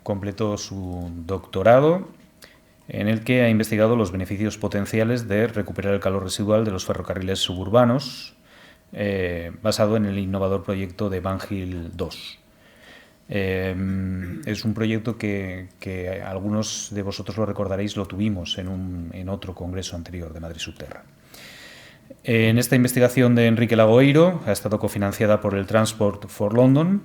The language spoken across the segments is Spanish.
completó su doctorado en el que ha investigado los beneficios potenciales de recuperar el calor residual de los ferrocarriles suburbanos, basado en el innovador proyecto de Van Hill 2. Es un proyecto que algunos de vosotros lo recordaréis, lo tuvimos en otro congreso anterior de Madrid Subterra. En esta investigación de Enrique Lagoeiro ha estado cofinanciada por el Transport for London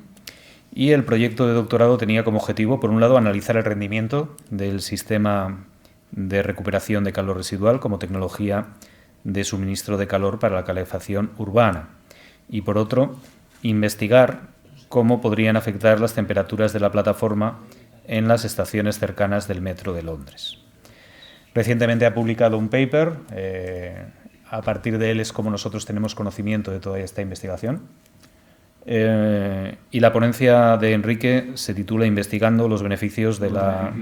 y el proyecto de doctorado tenía como objetivo, por un lado, analizar el rendimiento del sistema de recuperación de calor residual como tecnología de suministro de calor para la calefacción urbana y, por otro, investigar cómo podrían afectar las temperaturas de la plataforma en las estaciones cercanas del metro de Londres. Recientemente ha publicado un paper. A partir de él es como nosotros tenemos conocimiento de toda esta investigación. Y la ponencia de Enrique se titula Investigando los beneficios de la...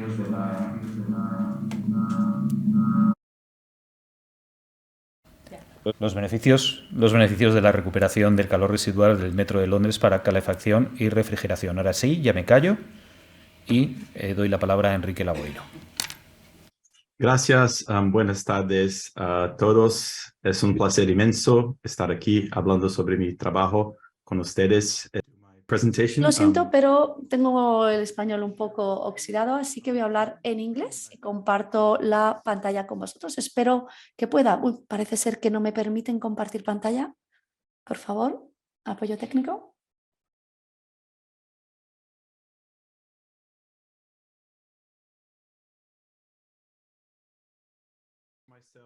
Los beneficios de la recuperación del calor residual del metro de Londres para calefacción y refrigeración. Ahora sí, ya me callo y doy la palabra a Enrique Lagoeiro. Gracias, buenas tardes a todos. Es un placer inmenso estar aquí hablando sobre mi trabajo con ustedes. Lo siento, pero tengo el español un poco oxidado, así que voy a hablar en inglés y comparto la pantalla con vosotros. Espero que pueda. Uy, parece ser que no me permiten compartir pantalla. Por favor, apoyo técnico.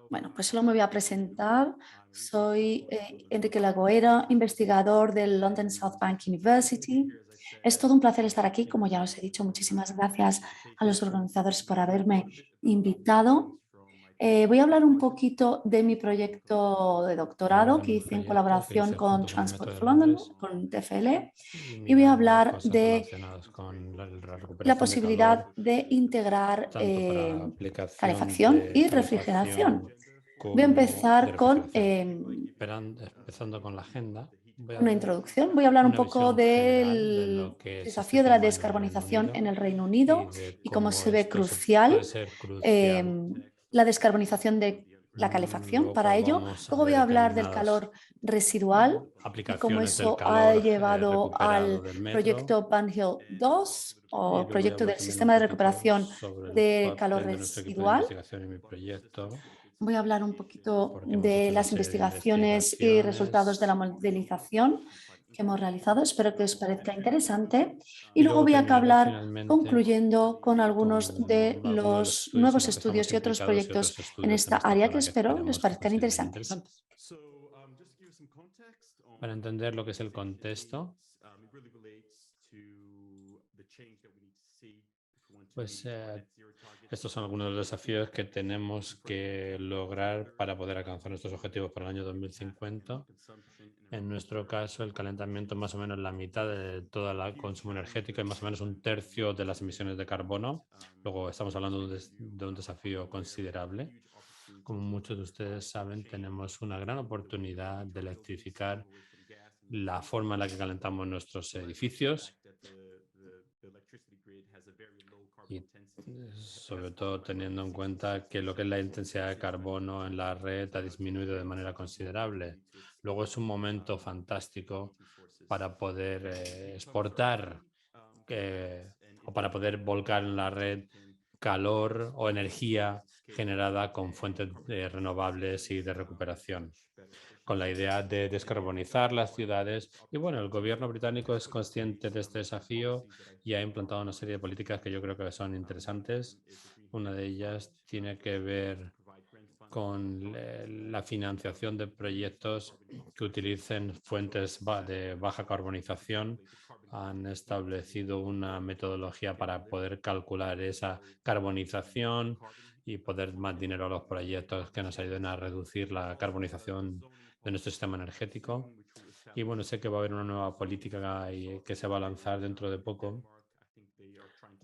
Bueno, pues solo me voy a presentar. Soy Enrique Lagoeiro, investigador del London South Bank University. Es todo un placer estar aquí, como ya os he dicho. Muchísimas gracias a los organizadores por haberme invitado. Voy a hablar un poquito de mi proyecto de doctorado que hice en colaboración con Transport for London, con TfL, y voy a hablar de la posibilidad de integrar calefacción y refrigeración. Voy a empezar con empezando con la agenda. una introducción. Voy a hablar un poco del desafío de la descarbonización en el Reino Unido y cómo se ve crucial la descarbonización de la calefacción para ello. Luego voy a hablar del calor residual y cómo eso ha llevado al proyecto Van Hill 2 o proyecto del sistema de recuperación de calor residual. Voy a hablar un poquito de las investigaciones y resultados de la modelización que hemos realizado. Espero que os parezca interesante. Y luego voy a acabar concluyendo con algunos de los nuevos estudios y otros proyectos en esta área que espero les parezcan interesantes. Para entender lo que es el contexto, pues estos son algunos de los desafíos que tenemos que lograr para poder alcanzar nuestros objetivos para el año 2050. En nuestro caso, el calentamiento es más o menos la mitad de todo el consumo energético y más o menos un tercio de las emisiones de carbono. Luego estamos hablando de un desafío considerable. Como muchos de ustedes saben, tenemos una gran oportunidad de electrificar la forma en la que calentamos nuestros edificios. Y sobre todo teniendo en cuenta que lo que es la intensidad de carbono en la red ha disminuido de manera considerable. Luego es un momento fantástico para poder exportar o para poder volcar en la red calor o energía generada con fuentes renovables y de recuperación, con la idea de descarbonizar las ciudades. Y bueno, el gobierno británico es consciente de este desafío y ha implantado una serie de políticas que yo creo que son interesantes. Una de ellas tiene que ver con la financiación de proyectos que utilicen fuentes de baja carbonización. Han establecido una metodología para poder calcular esa carbonización y poder más dinero a los proyectos que nos ayuden a reducir la carbonización de nuestro sistema energético. Y bueno, sé que va a haber una nueva política que se va a lanzar dentro de poco,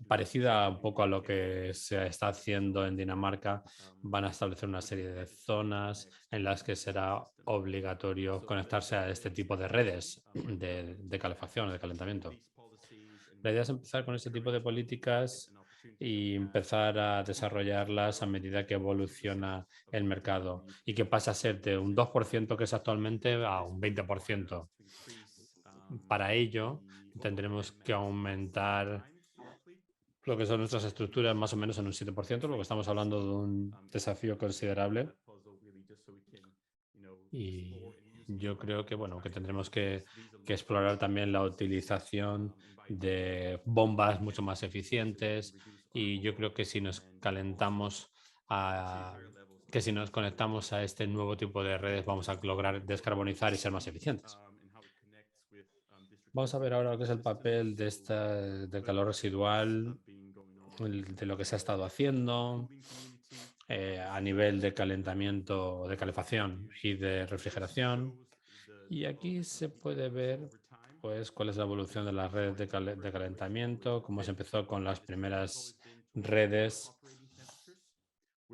parecida un poco a lo que se está haciendo en Dinamarca. Van a establecer una serie de zonas en las que será obligatorio conectarse a este tipo de redes de calefacción, de calentamiento. La idea es empezar con este tipo de políticas y empezar a desarrollarlas a medida que evoluciona el mercado y que pasa a ser de un 2% que es actualmente a un 20%. Para ello, tendremos que aumentar lo que son nuestras estructuras más o menos en un 7%, lo que estamos hablando de un desafío considerable. Y yo creo que, bueno, que tendremos que explorar también la utilización de bombas mucho más eficientes, y yo creo que si nos conectamos a este nuevo tipo de redes vamos a lograr descarbonizar y ser más eficientes. Vamos a ver ahora lo que es el papel del calor residual, de lo que se ha estado haciendo a nivel de calentamiento, de calefacción y de refrigeración. Y aquí se puede ver pues cuál es la evolución de las redes de calentamiento, cómo se empezó con las primeras redes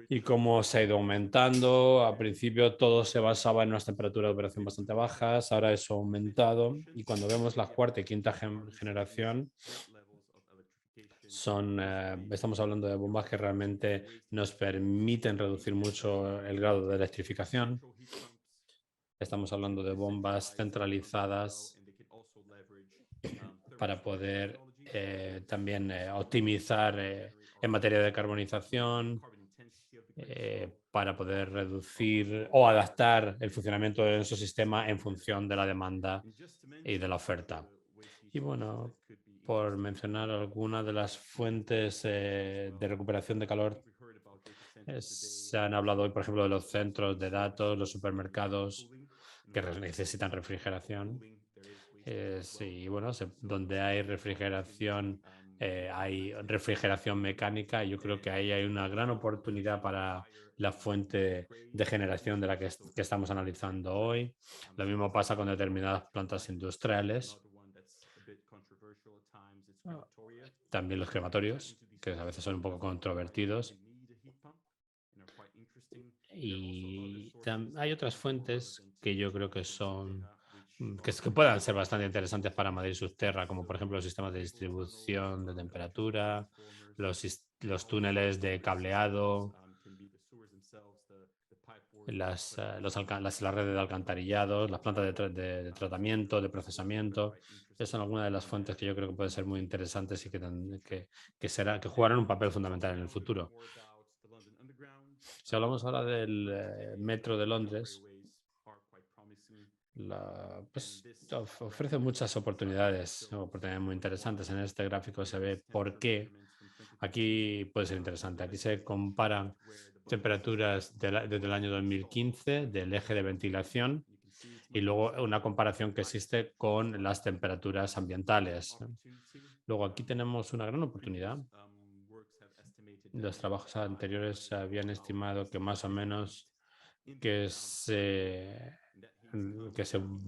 y cómo se ha ido aumentando. Al principio todo se basaba en unas temperaturas de operación bastante bajas, ahora eso ha aumentado, y cuando vemos la cuarta y quinta generación estamos hablando de bombas que realmente nos permiten reducir mucho el grado de electrificación. Estamos hablando de bombas centralizadas para poder también optimizar en materia de carbonización, para poder reducir o adaptar el funcionamiento de nuestro sistema en función de la demanda y de la oferta. Y bueno, por mencionar algunas de las fuentes de recuperación de calor, se han hablado hoy, por ejemplo, de los centros de datos, los supermercados que necesitan refrigeración. Sí, bueno, donde hay refrigeración, hay refrigeración mecánica. Yo creo que ahí hay una gran oportunidad para la fuente de generación de la que estamos analizando hoy. Lo mismo pasa con determinadas plantas industriales. También los crematorios, que a veces son un poco controvertidos. Y hay otras fuentes que yo creo que son que puedan ser bastante interesantes para Madrid Subterra, como por ejemplo los sistemas de distribución de temperatura, los túneles de cableado, las redes de alcantarillado, las plantas de tratamiento, de procesamiento. Esas son algunas de las fuentes que yo creo que pueden ser muy interesantes y que jugarán un papel fundamental en el futuro. Si hablamos ahora del metro de Londres, pues, ofrece muchas oportunidades muy interesantes. En este gráfico se ve por qué. Aquí puede ser interesante. Aquí se comparan temperaturas desde el año 2015 del eje de ventilación y luego una comparación que existe con las temperaturas ambientales. Luego aquí tenemos una gran oportunidad. Los trabajos anteriores habían estimado que más o menos que se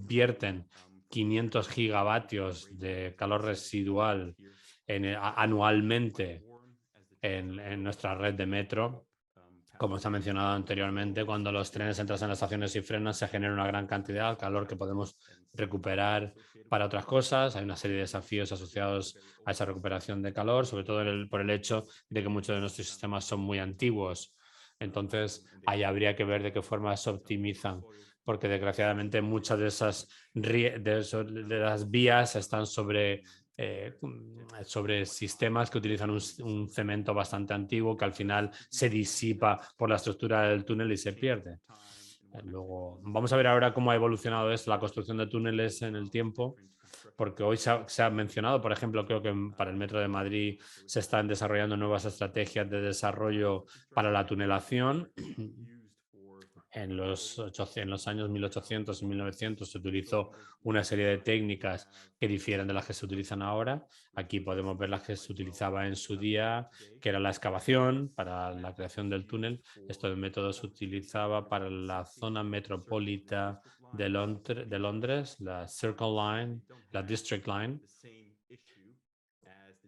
vierten 500 gigavatios de calor residual anualmente en nuestra red de metro. Como se ha mencionado anteriormente, cuando los trenes entran en las estaciones y frenan, se genera una gran cantidad de calor que podemos recuperar para otras cosas. Hay una serie de desafíos asociados a esa recuperación de calor, sobre todo por el hecho de que muchos de nuestros sistemas son muy antiguos. Entonces, ahí habría que ver de qué forma se optimizan, porque desgraciadamente muchas de las vías están sobre sistemas que utilizan un cemento bastante antiguo que al final se disipa por la estructura del túnel y se pierde. Luego, vamos a ver ahora cómo ha evolucionado la construcción de túneles en el tiempo, porque hoy se ha mencionado, por ejemplo, creo que para el Metro de Madrid se están desarrollando nuevas estrategias de desarrollo para la tunelación. En los años 1800 y 1900 se utilizó una serie de técnicas que difieren de las que se utilizan ahora. Aquí podemos ver las que se utilizaba en su día, que era la excavación para la creación del túnel. Este método se utilizaba para la zona metropolitana de Londres, la Circle Line, la District Line.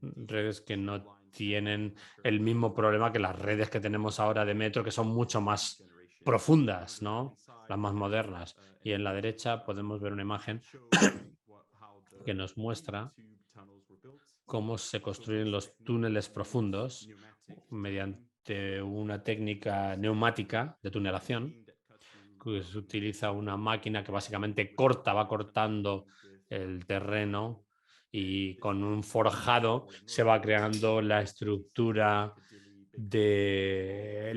Redes que no tienen el mismo problema que las redes que tenemos ahora de metro, que son mucho más profundas, ¿no? Las más modernas. Y en la derecha podemos ver una imagen que nos muestra cómo se construyen los túneles profundos mediante una técnica neumática de tunelación, que se utiliza una máquina que básicamente va cortando el terreno y con un forjado se va creando la estructura de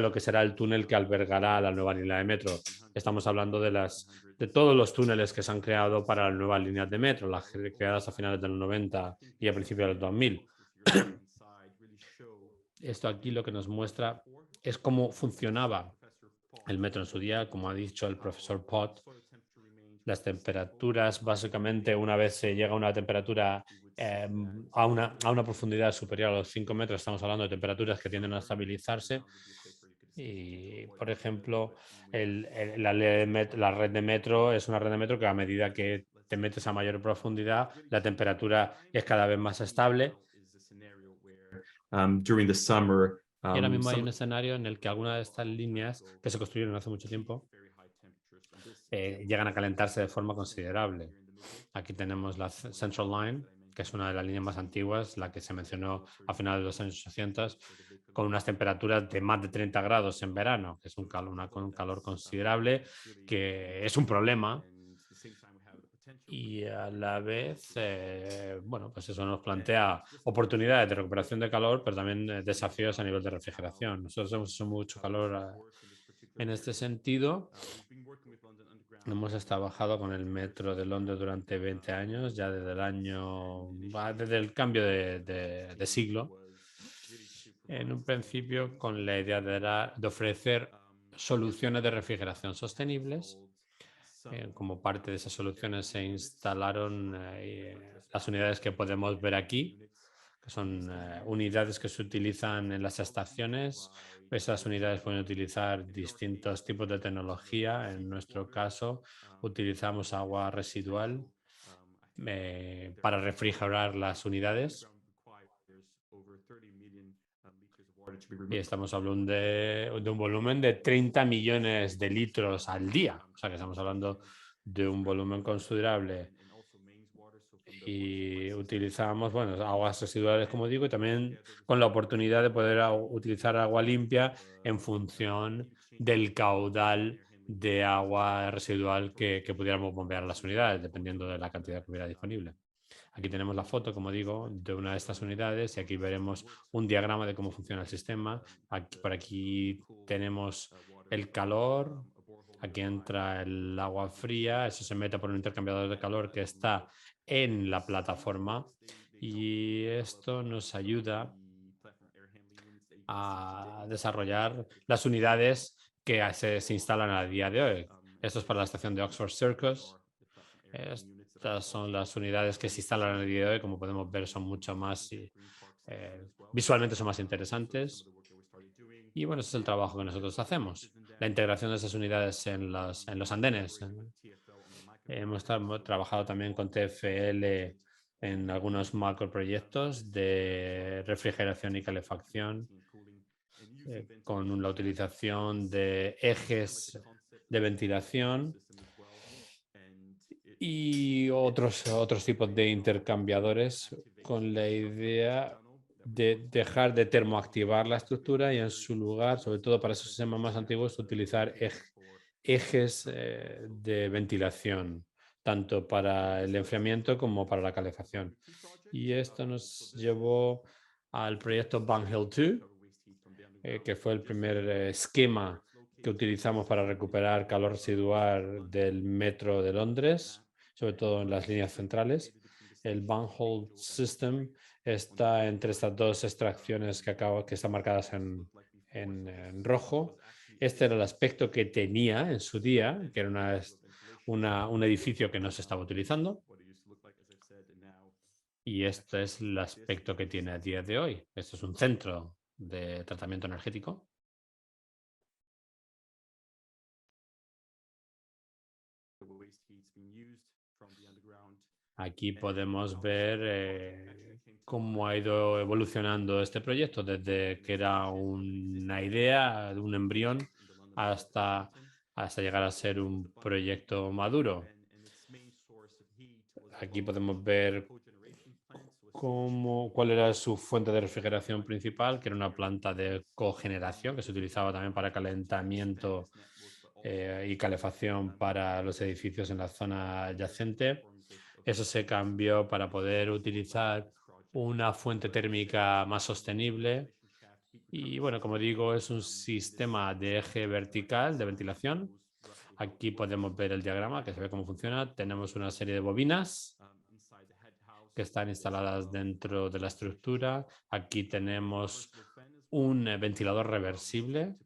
lo que será el túnel que albergará la nueva línea de metro. Estamos hablando de todos los túneles que se han creado para las nuevas líneas de metro, las creadas a finales de los 90 y a principios del 2000. Esto aquí lo que nos muestra es cómo funcionaba el metro en su día, como ha dicho el profesor Pott. Las temperaturas, básicamente, una vez se llega a una temperatura a una profundidad superior a los 5 metros, estamos hablando de temperaturas que tienden a estabilizarse. Y, por ejemplo, la red de metro es una red de metro que a medida que te metes a mayor profundidad, la temperatura es cada vez más estable. Y ahora mismo hay un escenario en el que algunas de estas líneas que se construyeron hace mucho tiempo llegan a calentarse de forma considerable. Aquí tenemos la Central Line, que es una de las líneas más antiguas, la que se mencionó a finales de los años 80, con unas temperaturas de más de 30 grados en verano, que es un calor considerable, que es un problema. Y a la vez, bueno, pues eso nos plantea oportunidades de recuperación de calor, pero también desafíos a nivel de refrigeración. Nosotros hemos hecho mucho calor en este sentido. Hemos trabajado con el metro de Londres durante 20 años, ya desde el cambio de siglo. En un principio con la idea de ofrecer soluciones de refrigeración sostenibles. Como parte de esas soluciones se instalaron las unidades que podemos ver aquí, que son unidades que se utilizan en las estaciones. Esas unidades pueden utilizar distintos tipos de tecnología. En nuestro caso, utilizamos agua residual para refrigerar las unidades. Y estamos hablando de un volumen de 30 millones de litros al día. O sea que estamos hablando de un volumen considerable. Y utilizamos, bueno, aguas residuales, como digo, y también con la oportunidad de poder utilizar agua limpia en función del caudal de agua residual que pudiéramos bombear a las unidades, dependiendo de la cantidad que hubiera disponible. Aquí tenemos la foto, como digo, de una de estas unidades y aquí veremos un diagrama de cómo funciona el sistema. Por aquí tenemos el calor, aquí entra el agua fría, eso se mete por un intercambiador de calor que está en la plataforma y esto nos ayuda a desarrollar las unidades que se instalan a día de hoy. Esto es para la estación de Oxford Circus. Estas son las unidades que se instalan a día de hoy. Como podemos ver, son mucho más, visualmente son más interesantes. Y bueno, ese es el trabajo que nosotros hacemos. La integración de esas unidades en los andenes. Hemos trabajado también con TfL en algunos macroproyectos de refrigeración y calefacción con la utilización de ejes de ventilación y otros tipos de intercambiadores con la idea de dejar de termoactivar la estructura y en su lugar, sobre todo para esos sistemas más antiguos, utilizar ejes de ventilación, tanto para el enfriamiento como para la calefacción. Y esto nos llevó al proyecto Bunhill 2, que fue el primer esquema que utilizamos para recuperar calor residual del metro de Londres, sobre todo en las líneas centrales. El Bunhill System está entre estas dos extracciones que están marcadas en rojo. Este era el aspecto que tenía en su día, que era un edificio que no se estaba utilizando. Y este es el aspecto que tiene a día de hoy. Esto es un centro de tratamiento energético. Aquí podemos ver cómo ha ido evolucionando este proyecto desde que era una idea, un embrión, hasta llegar a ser un proyecto maduro. Aquí podemos ver cuál era su fuente de refrigeración principal, que era una planta de cogeneración que se utilizaba también para calentamiento y calefacción para los edificios en la zona adyacente. Eso se cambió para poder utilizar una fuente térmica más sostenible. Y bueno, como digo, es un sistema de eje vertical de ventilación. Aquí podemos ver el diagrama que se ve cómo funciona. Tenemos una serie de bobinas que están instaladas dentro de la estructura. Aquí tenemos un ventilador reversible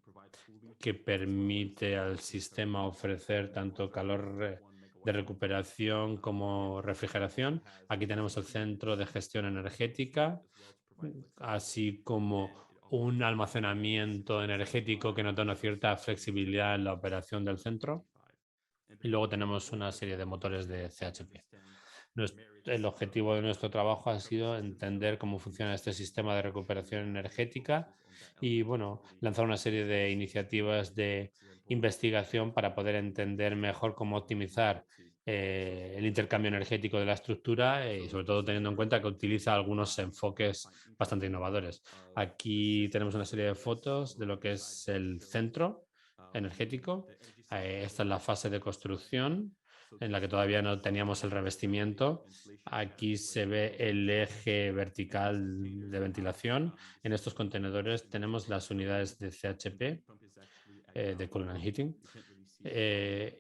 que permite al sistema ofrecer tanto calor de recuperación como refrigeración. Aquí tenemos el centro de gestión energética, así como un almacenamiento energético que nos da una cierta flexibilidad en la operación del centro. Y luego tenemos una serie de motores de CHP. El objetivo de nuestro trabajo ha sido entender cómo funciona este sistema de recuperación energética y, bueno, lanzar una serie de iniciativas de investigación para poder entender mejor cómo optimizar el intercambio energético de la estructura y, sobre todo, teniendo en cuenta que utiliza algunos enfoques bastante innovadores. Aquí tenemos una serie de fotos de lo que es el centro energético. Esta es la fase de construcción, en la que todavía no teníamos el revestimiento. Aquí se ve el eje vertical de ventilación. En estos contenedores tenemos las unidades de CHP, de Cooling and Heating.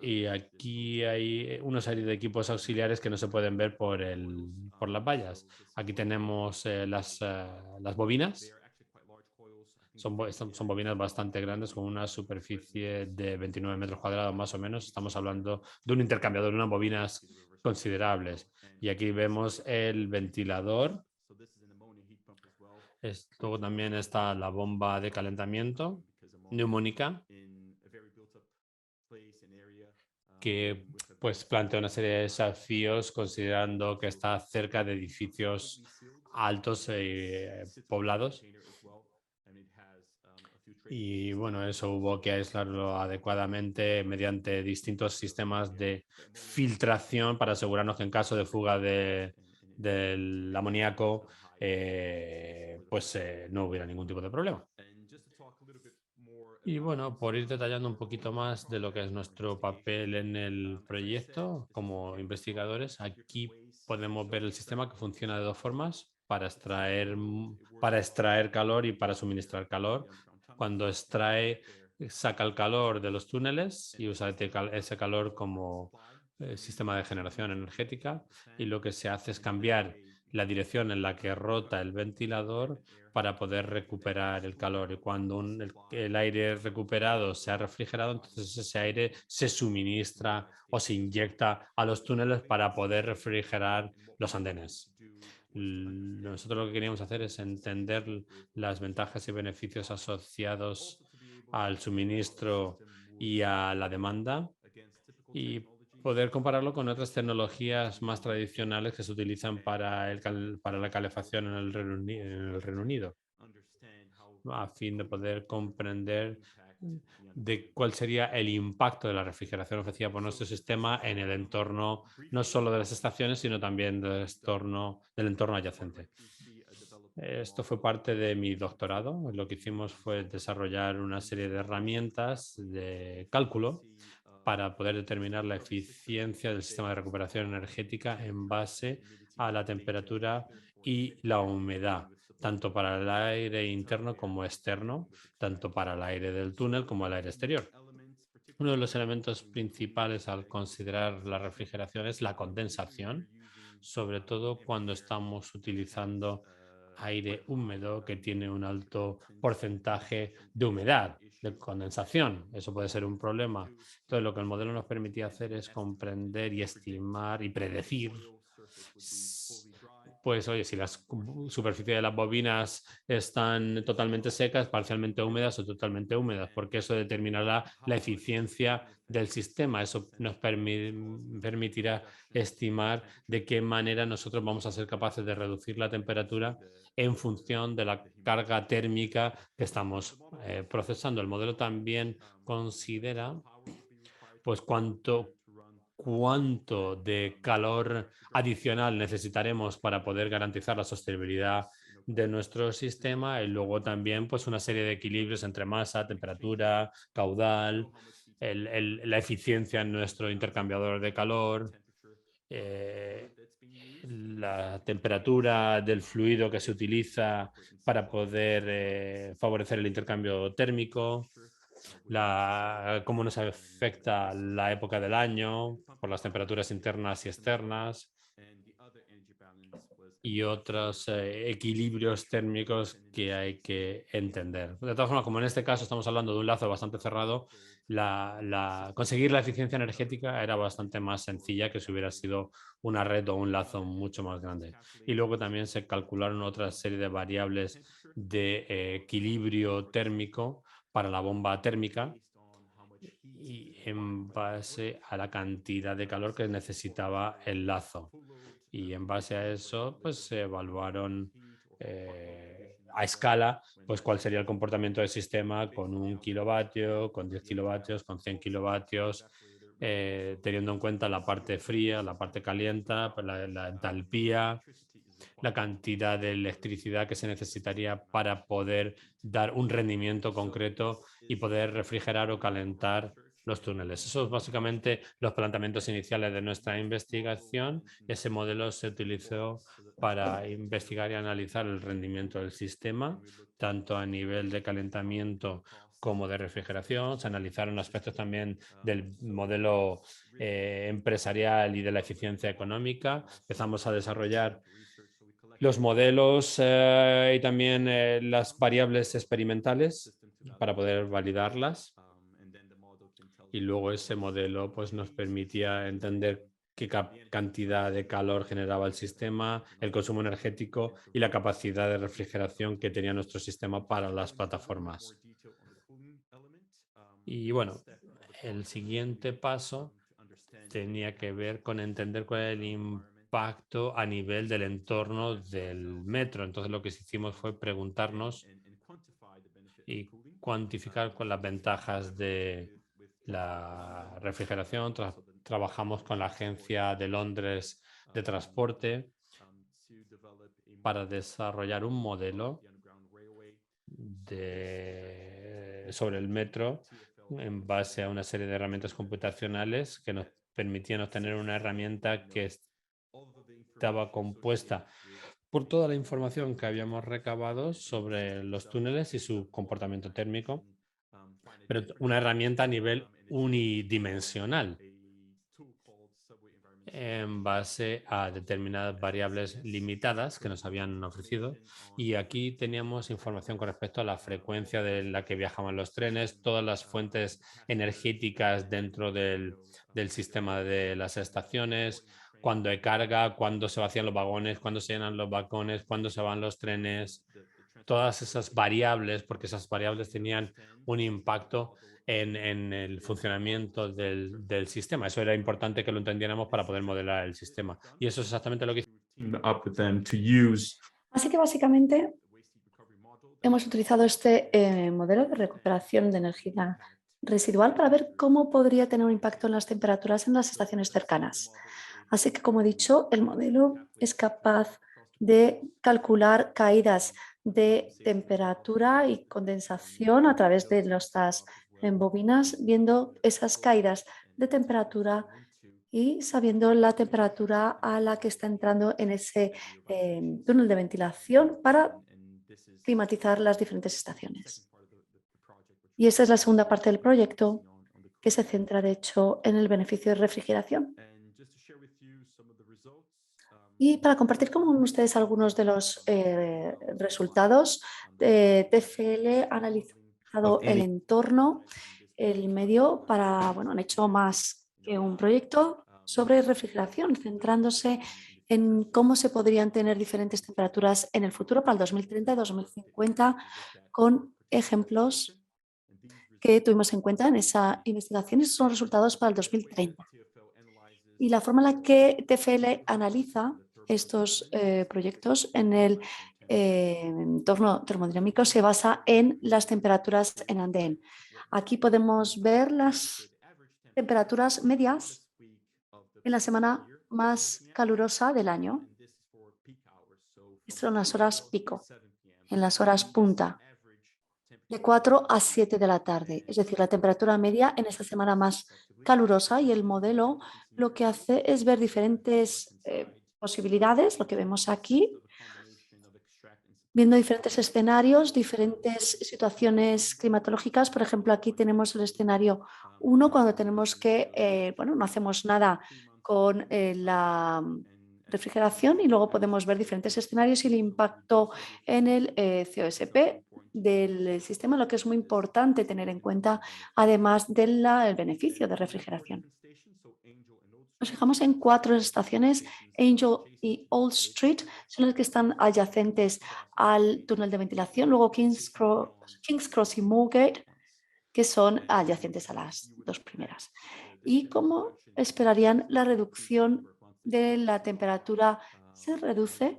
Y aquí hay una serie de equipos auxiliares que no se pueden ver por las vallas. Aquí tenemos las bobinas. Son bobinas bastante grandes con una superficie de 29 metros cuadrados más o menos. Estamos hablando de un intercambiador, de unas bobinas considerables. Y aquí vemos el ventilador. Luego también está la bomba de calentamiento neumónica, que pues plantea una serie de desafíos considerando que está cerca de edificios altos poblados. Y bueno, eso hubo que aislarlo adecuadamente mediante distintos sistemas de filtración para asegurarnos que en caso de fuga del amoníaco, pues no hubiera ningún tipo de problema. Y bueno, por ir detallando un poquito más de lo que es nuestro papel en el proyecto como investigadores, aquí podemos ver el sistema que funciona de dos formas: para extraer calor y para suministrar calor. Cuando extrae, saca el calor de los túneles y usa ese calor como sistema de generación energética, y lo que se hace es cambiar la dirección en la que rota el ventilador para poder recuperar el calor. Y cuando el aire recuperado se ha refrigerado, entonces ese aire se suministra o se inyecta a los túneles para poder refrigerar los andenes. Nosotros lo que queríamos hacer es entender las ventajas y beneficios asociados al suministro y a la demanda y poder compararlo con otras tecnologías más tradicionales que se utilizan para la calefacción en el Reino Unido, a fin de poder comprender de cuál sería el impacto de la refrigeración ofrecida por nuestro sistema en el entorno, no solo de las estaciones, sino también del entorno adyacente. Esto fue parte de mi doctorado. Lo que hicimos fue desarrollar una serie de herramientas de cálculo para poder determinar la eficiencia del sistema de recuperación energética en base a la temperatura y la humedad, tanto para el aire interno como externo, tanto para el aire del túnel como el aire exterior. Uno de los elementos principales al considerar la refrigeración es la condensación, sobre todo cuando estamos utilizando aire húmedo que tiene un alto porcentaje de humedad, de condensación. Eso puede ser un problema. Entonces, lo que el modelo nos permitía hacer es comprender y estimar y predecir, pues oye, si las superficies de las bobinas están totalmente secas, parcialmente húmedas o totalmente húmedas, porque eso determinará la eficiencia del sistema. Eso nos permitirá estimar de qué manera nosotros vamos a ser capaces de reducir la temperatura en función de la carga térmica que estamos procesando. El modelo también considera pues cuánto cuánto de calor adicional necesitaremos para poder garantizar la sostenibilidad de nuestro sistema, y luego también pues una serie de equilibrios entre masa, temperatura, caudal, la eficiencia en nuestro intercambiador de calor, la temperatura del fluido que se utiliza para poder favorecer el intercambio térmico, cómo nos afecta la época del año por las temperaturas internas y externas, y otros equilibrios térmicos que hay que entender. De todas formas, como en este caso estamos hablando de un lazo bastante cerrado, conseguir la eficiencia energética era bastante más sencilla que si hubiera sido una red o un lazo mucho más grande. Y luego también se calcularon otra serie de variables de equilibrio térmico para la bomba térmica, y en base a la cantidad de calor que necesitaba el lazo. Y en base a eso, pues se evaluaron a escala, pues cuál sería el comportamiento del sistema con 1 kilovatio, con 10 kilovatios, con 100 kilovatios, teniendo en cuenta la parte fría, la parte caliente, la entalpía, la cantidad de electricidad que se necesitaría para poder dar un rendimiento concreto y poder refrigerar o calentar los túneles. Esos básicamente los planteamientos iniciales de nuestra investigación. Ese modelo se utilizó para investigar y analizar el rendimiento del sistema, tanto a nivel de calentamiento como de refrigeración. Se analizaron aspectos también del modelo empresarial y de la eficiencia económica. Empezamos a desarrollar los modelos y también las variables experimentales para poder validarlas. Y luego ese modelo pues, nos permitía entender qué cantidad de calor generaba el sistema, el consumo energético y la capacidad de refrigeración que tenía nuestro sistema para las plataformas. Y bueno, el siguiente paso tenía que ver con entender cuál era el impacto a nivel del entorno del metro. Entonces lo que hicimos fue preguntarnos y cuantificar con las ventajas de la refrigeración. Trabajamos con la Agencia de Londres de Transporte para desarrollar un modelo sobre el metro en base a una serie de herramientas computacionales que nos permitían obtener una herramienta que estaba compuesta por toda la información que habíamos recabado sobre los túneles y su comportamiento térmico, pero una herramienta a nivel unidimensional en base a determinadas variables limitadas que nos habían ofrecido. Y aquí teníamos información con respecto a la frecuencia de la que viajaban los trenes, todas las fuentes energéticas dentro del sistema de las estaciones, cuándo hay carga, cuándo se vacían los vagones, cuándo se llenan los vagones, cuándo se van los trenes, todas esas variables, porque esas variables tenían un impacto en el funcionamiento del sistema. Eso era importante que lo entendiéramos para poder modelar el sistema. Y eso es exactamente lo que hicimos. Así que básicamente hemos utilizado este modelo de recuperación de energía residual para ver cómo podría tener un impacto en las temperaturas en las estaciones cercanas. Así que, como he dicho, el modelo es capaz de calcular caídas de temperatura y condensación a través de nuestras bobinas, viendo esas caídas de temperatura y sabiendo la temperatura a la que está entrando en ese túnel de ventilación para climatizar las diferentes estaciones. Y esa es la segunda parte del proyecto, que se centra, de hecho, en el beneficio de refrigeración. Y para compartir con ustedes algunos de los resultados, TfL ha analizado el entorno, el medio, han hecho más que un proyecto sobre refrigeración, centrándose en cómo se podrían tener diferentes temperaturas en el futuro para el 2030 y 2050, con ejemplos que tuvimos en cuenta en esa investigación. Esos son resultados para el 2030. Y la forma en la que TfL analiza estos proyectos en el entorno termodinámico se basa en las temperaturas en andén. Aquí podemos ver las temperaturas medias en la semana más calurosa del año. Estas son las horas pico, en las horas punta, de 4 a 7 de la tarde, es decir, la temperatura media en esta semana más calurosa, y el modelo lo que hace es ver diferentes posibilidades, lo que vemos aquí, viendo diferentes escenarios, diferentes situaciones climatológicas. Por ejemplo, aquí tenemos el escenario 1, cuando tenemos que, no hacemos nada con la refrigeración, y luego podemos ver diferentes escenarios y el impacto en el COSP del sistema, lo que es muy importante tener en cuenta, además del beneficio de refrigeración. Nos fijamos en 4 estaciones. Angel y Old Street son las que están adyacentes al túnel de ventilación. Luego King's Cross y Moorgate, que son adyacentes a las 2 primeras. Y como esperarían, la reducción de la temperatura se reduce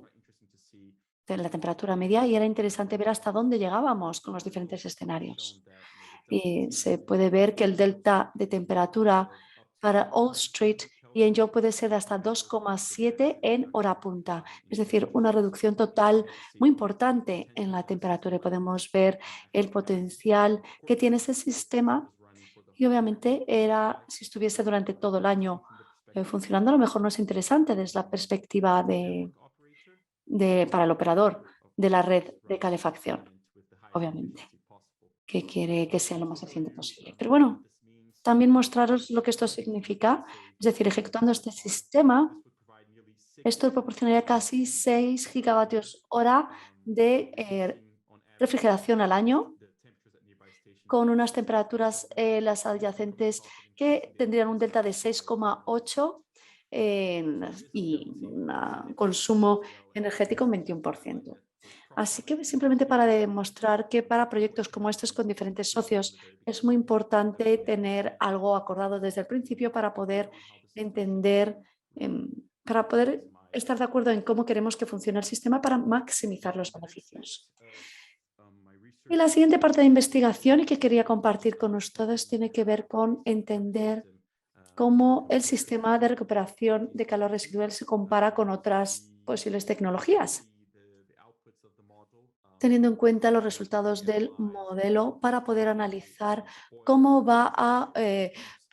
de la temperatura media, y era interesante ver hasta dónde llegábamos con los diferentes escenarios. Y se puede ver que el delta de temperatura para Old Street y Angel puede ser de hasta 2,7 en hora punta, es decir, una reducción total muy importante en la temperatura. Y podemos ver el potencial que tiene ese sistema, y obviamente si estuviese durante todo el año funcionando, a lo mejor no es interesante desde la perspectiva para el operador de la red de calefacción, obviamente, que quiere que sea lo más eficiente posible. Pero bueno, también mostraros lo que esto significa, es decir, ejecutando este sistema, esto proporcionaría casi 6 gigavatios hora de refrigeración al año, con unas temperaturas las adyacentes que tendrían un delta de 6,8 y un consumo energético un 21%. Así que simplemente para demostrar que para proyectos como estos con diferentes socios es muy importante tener algo acordado desde el principio para poder entender, para poder estar de acuerdo en cómo queremos que funcione el sistema para maximizar los beneficios. Y la siguiente parte de investigación, y que quería compartir con ustedes, tiene que ver con entender cómo el sistema de recuperación de calor residual se compara con otras posibles tecnologías, teniendo en cuenta los resultados del modelo para poder analizar cómo va a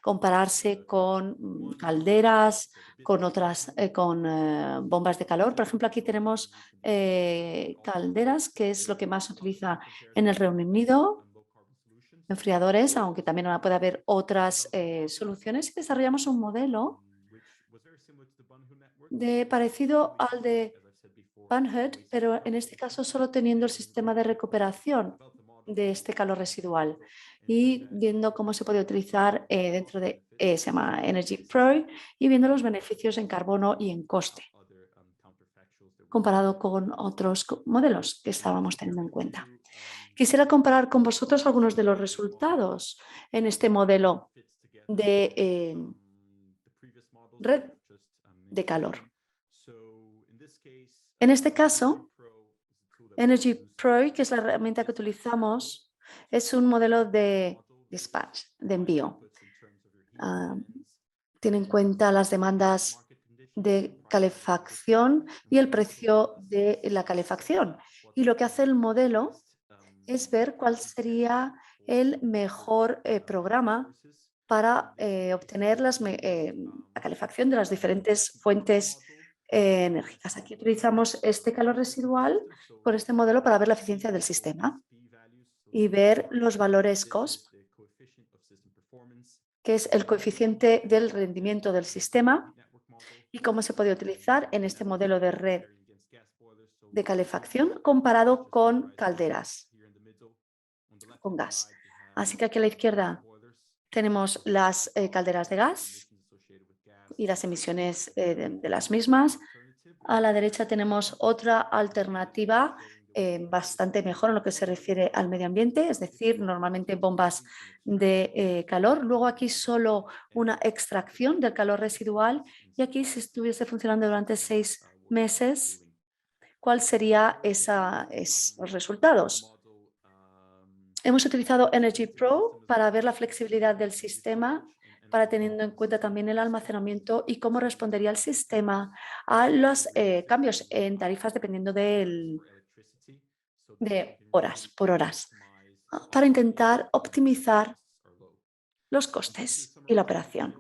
compararse con calderas, con otras, con bombas de calor. Por ejemplo, aquí tenemos calderas, que es lo que más se utiliza en el Reino Unido, enfriadores, aunque también puede haber otras soluciones, y desarrollamos un modelo parecido al de Banhut, pero en este caso solo teniendo el sistema de recuperación de este calor residual, y viendo cómo se puede utilizar dentro de, se llama Energy Pro, y viendo los beneficios en carbono y en coste, comparado con otros modelos que estábamos teniendo en cuenta. Quisiera comparar con vosotros algunos de los resultados en este modelo de red de calor. En este caso, Energy Pro, que es la herramienta que utilizamos, es un modelo de dispatch, de envío. Tiene en cuenta las demandas de calefacción y el precio de la calefacción. Y lo que hace el modelo es ver cuál sería el mejor programa para obtener la calefacción de las diferentes fuentes enérgicas. Aquí utilizamos este calor residual con este modelo para ver la eficiencia del sistema y ver los valores COSP, que es el coeficiente del rendimiento del sistema, y cómo se puede utilizar en este modelo de red de calefacción comparado con calderas con gas. Así que aquí a la izquierda tenemos las calderas de gas y las emisiones de las mismas. A la derecha tenemos otra alternativa bastante mejor en lo que se refiere al medio ambiente, es decir, normalmente bombas de calor. Luego aquí solo una extracción del calor residual, y aquí si estuviese funcionando durante 6 meses, ¿cuál sería los resultados? Hemos utilizado Energy Pro para ver la flexibilidad del sistema para teniendo en cuenta también el almacenamiento y cómo respondería el sistema a los cambios en tarifas dependiendo de horas, por horas, para intentar optimizar los costes y la operación.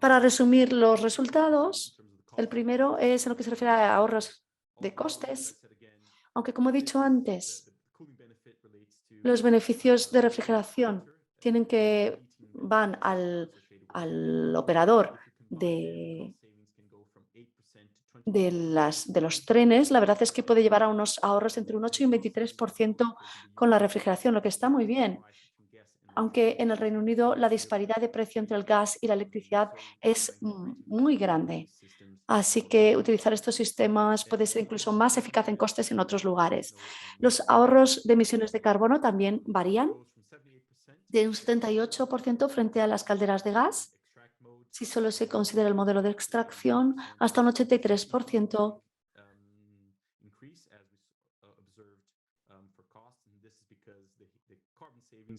Para resumir los resultados, el primero es en lo que se refiere a ahorros de costes, aunque como he dicho antes, los beneficios de refrigeración van al operador de los trenes. La verdad es que puede llevar a unos ahorros entre un 8 y un 23% con la refrigeración, lo que está muy bien. Aunque en el Reino Unido la disparidad de precio entre el gas y la electricidad es muy grande. Así que utilizar estos sistemas puede ser incluso más eficaz en costes en otros lugares. Los ahorros de emisiones de carbono también varían de un 78% frente a las calderas de gas, si solo se considera el modelo de extracción, hasta un 83%.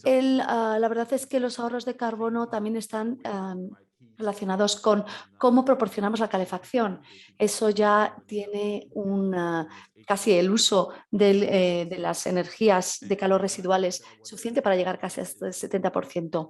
La verdad es que los ahorros de carbono también están relacionados con cómo proporcionamos la calefacción. Eso ya tiene casi el uso de las energías de calor residuales suficiente para llegar casi hasta el 70%.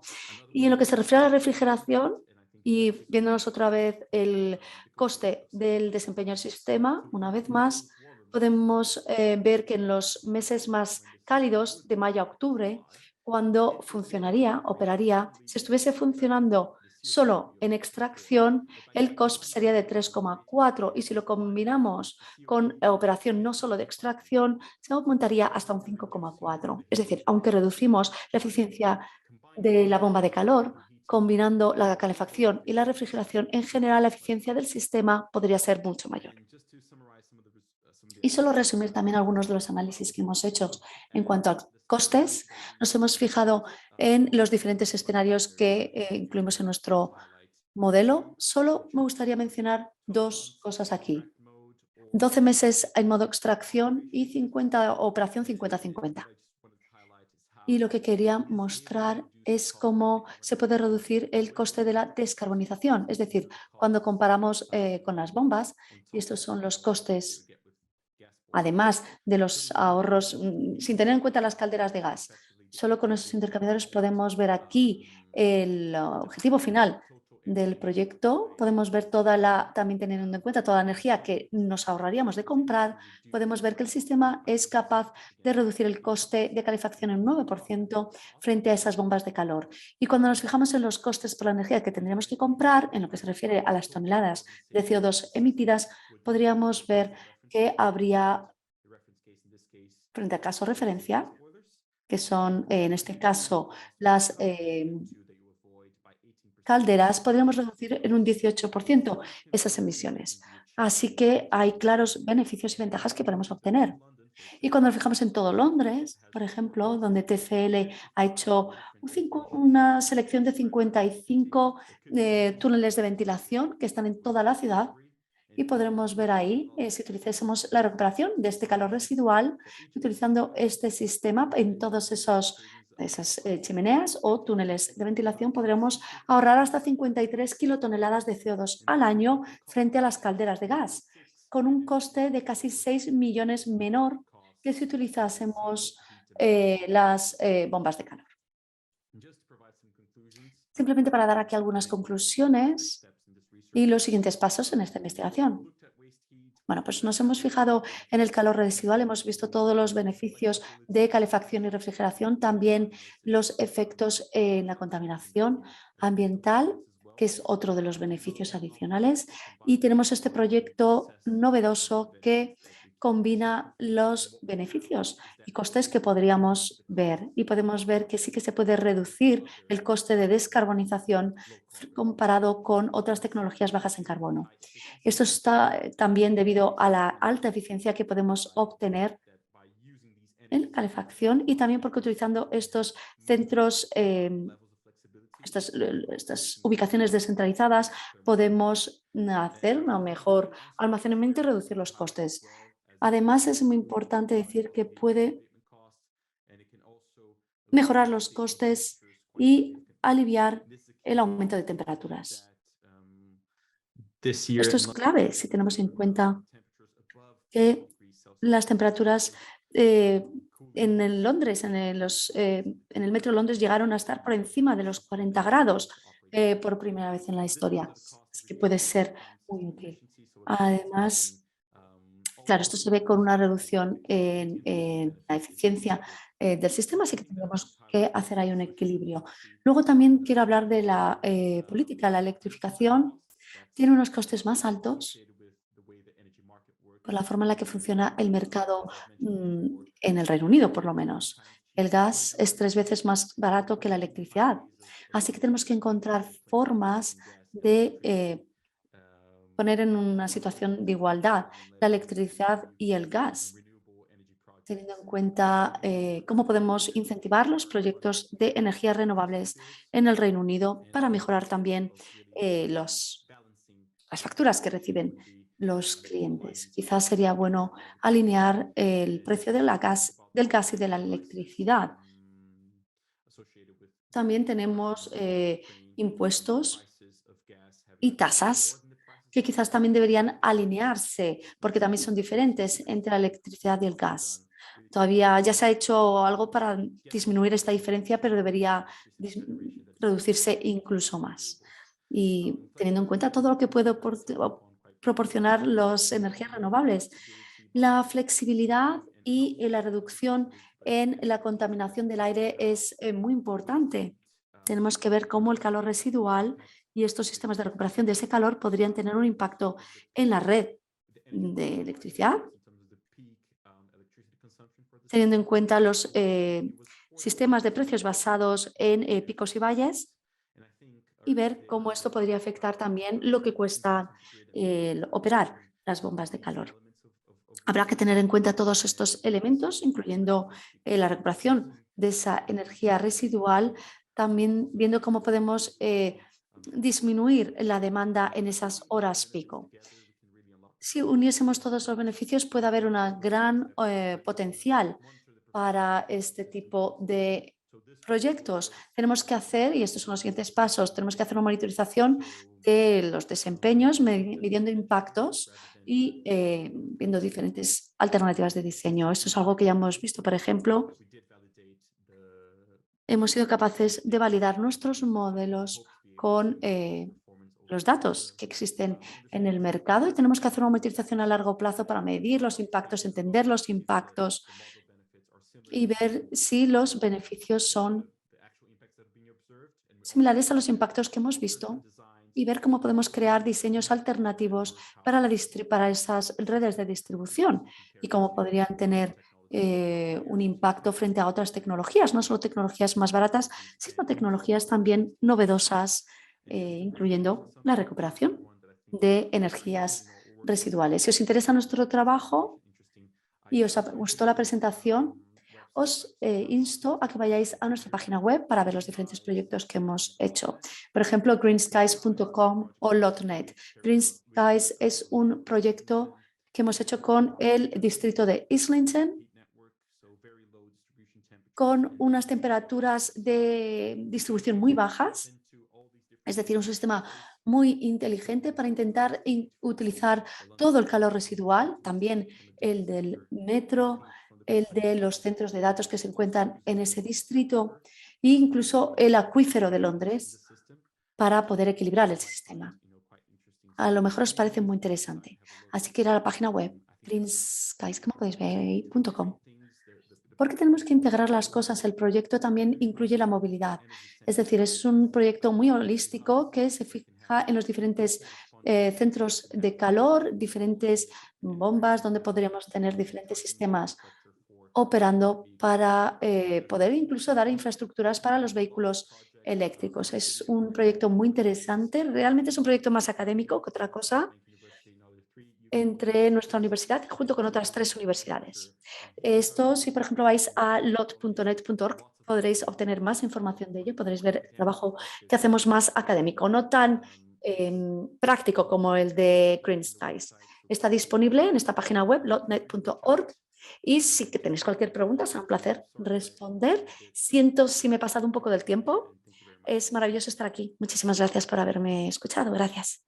Y en lo que se refiere a la refrigeración, y viéndonos otra vez el coste del desempeño del sistema, una vez más, podemos ver que en los meses más cálidos, de mayo a octubre, cuando operaría, si estuviese funcionando solo en extracción, el cost sería de 3,4 y si lo combinamos con operación no solo de extracción, se aumentaría hasta un 5,4. Es decir, aunque reducimos la eficiencia de la bomba de calor, combinando la calefacción y la refrigeración, en general la eficiencia del sistema podría ser mucho mayor. Y solo resumir también algunos de los análisis que hemos hecho en cuanto a costes. Nos hemos fijado en los diferentes escenarios que incluimos en nuestro modelo. Solo me gustaría mencionar dos cosas aquí. 12 meses en modo extracción y operación 50-50. Y lo que quería mostrar es cómo se puede reducir el coste de la descarbonización. Es decir, cuando comparamos con las bombas, y estos son los costes además de los ahorros, sin tener en cuenta las calderas de gas. Solo con esos intercambiadores podemos ver aquí el objetivo final del proyecto. Podemos ver también teniendo en cuenta toda la energía que nos ahorraríamos de comprar, podemos ver que el sistema es capaz de reducir el coste de calefacción en un 9% frente a esas bombas de calor. Y cuando nos fijamos en los costes por la energía que tendríamos que comprar, en lo que se refiere a las toneladas de CO2 emitidas, podríamos ver que habría, frente al caso referencia, que son en este caso las calderas, podríamos reducir en un 18% esas emisiones. Así que hay claros beneficios y ventajas que podemos obtener. Y cuando nos fijamos en todo Londres, por ejemplo, donde TfL ha hecho una selección de 55 túneles de ventilación que están en toda la ciudad, y podremos ver ahí, si utilizásemos la recuperación de este calor residual, utilizando este sistema en todas esas chimeneas o túneles de ventilación, podremos ahorrar hasta 53 kilotoneladas de CO2 al año frente a las calderas de gas, con un coste de casi 6 millones menor que si utilizásemos las bombas de calor. Simplemente para dar aquí algunas conclusiones y los siguientes pasos en esta investigación. Bueno, pues nos hemos fijado en el calor residual, hemos visto todos los beneficios de calefacción y refrigeración, también los efectos en la contaminación ambiental, que es otro de los beneficios adicionales, y tenemos este proyecto novedoso que combina los beneficios y costes que podríamos ver, y podemos ver que sí que se puede reducir el coste de descarbonización comparado con otras tecnologías bajas en carbono. Esto está también debido a la alta eficiencia que podemos obtener en calefacción y también porque utilizando estos centros, estas ubicaciones descentralizadas, podemos hacer un mejor almacenamiento y reducir los costes. Además, es muy importante decir que puede mejorar los costes y aliviar el aumento de temperaturas. Esto es clave si tenemos en cuenta que las temperaturas en el Londres, en el metro de Londres, llegaron a estar por encima de los 40 grados por primera vez en la historia. Así que puede ser muy útil. Además, claro, esto se ve con una reducción en la eficiencia del sistema, así que tendremos que hacer ahí un equilibrio. Luego también quiero hablar de la política. La electrificación tiene unos costes más altos por la forma en la que funciona el mercado en el Reino Unido, por lo menos. El gas es 3 veces más barato que la electricidad. Así que tenemos que encontrar formas de poner en una situación de igualdad la electricidad y el gas, teniendo en cuenta cómo podemos incentivar los proyectos de energías renovables en el Reino Unido para mejorar también las facturas que reciben los clientes. Quizás sería bueno alinear el precio del gas y de la electricidad. También tenemos impuestos y tasas que quizás también deberían alinearse, porque también son diferentes entre la electricidad y el gas. Todavía ya se ha hecho algo para disminuir esta diferencia, pero debería reducirse incluso más. Y teniendo en cuenta todo lo que puede proporcionar las energías renovables, la flexibilidad y la reducción en la contaminación del aire es muy importante. Tenemos que ver cómo el calor residual y estos sistemas de recuperación de ese calor podrían tener un impacto en la red de electricidad, teniendo en cuenta los sistemas de precios basados en picos y valles, y ver cómo esto podría afectar también lo que cuesta operar las bombas de calor. Habrá que tener en cuenta todos estos elementos, incluyendo la recuperación de esa energía residual, también viendo cómo podemos disminuir la demanda en esas horas pico. Si uniésemos todos los beneficios, puede haber un gran potencial para este tipo de proyectos. Tenemos que hacer, y estos son los siguientes pasos, tenemos que hacer una monitorización de los desempeños, midiendo impactos y viendo diferentes alternativas de diseño. Esto es algo que ya hemos visto, por ejemplo, hemos sido capaces de validar nuestros modelos con los datos que existen en el mercado y tenemos que hacer una monitorización a largo plazo para medir los impactos, entender los impactos y ver si los beneficios son similares a los impactos que hemos visto y ver cómo podemos crear diseños alternativos para esas redes de distribución y cómo podrían tener un impacto frente a otras tecnologías, no solo tecnologías más baratas, sino tecnologías también novedosas, incluyendo la recuperación de energías residuales. Si os interesa nuestro trabajo y os gustó la presentación, os insto a que vayáis a nuestra página web para ver los diferentes proyectos que hemos hecho. Por ejemplo, greenskies.com o LotNet. Greenskies es un proyecto que hemos hecho con el distrito de Islington, con unas temperaturas de distribución muy bajas, es decir, un sistema muy inteligente para intentar utilizar todo el calor residual, también el del metro, el de los centros de datos que se encuentran en ese distrito e incluso el acuífero de Londres para poder equilibrar el sistema. A lo mejor os parece muy interesante. Así que ir a la página web greenskies.com. Porque tenemos que integrar las cosas. El proyecto también incluye la movilidad. Es decir, es un proyecto muy holístico que se fija en los diferentes centros de calor, diferentes bombas donde podríamos tener diferentes sistemas operando para poder incluso dar infraestructuras para los vehículos eléctricos. Es un proyecto muy interesante. Realmente es un proyecto más académico que otra cosa, entre nuestra universidad y junto con otras 3 universidades. Esto, si por ejemplo vais a lot.net.org, podréis obtener más información de ello, podréis ver el trabajo que hacemos más académico, no tan práctico como el de Greenskies. Está disponible en esta página web, lotnet.org, Y si que tenéis cualquier pregunta, será un placer responder. Siento si me he pasado un poco del tiempo. Es maravilloso estar aquí. Muchísimas gracias por haberme escuchado. Gracias.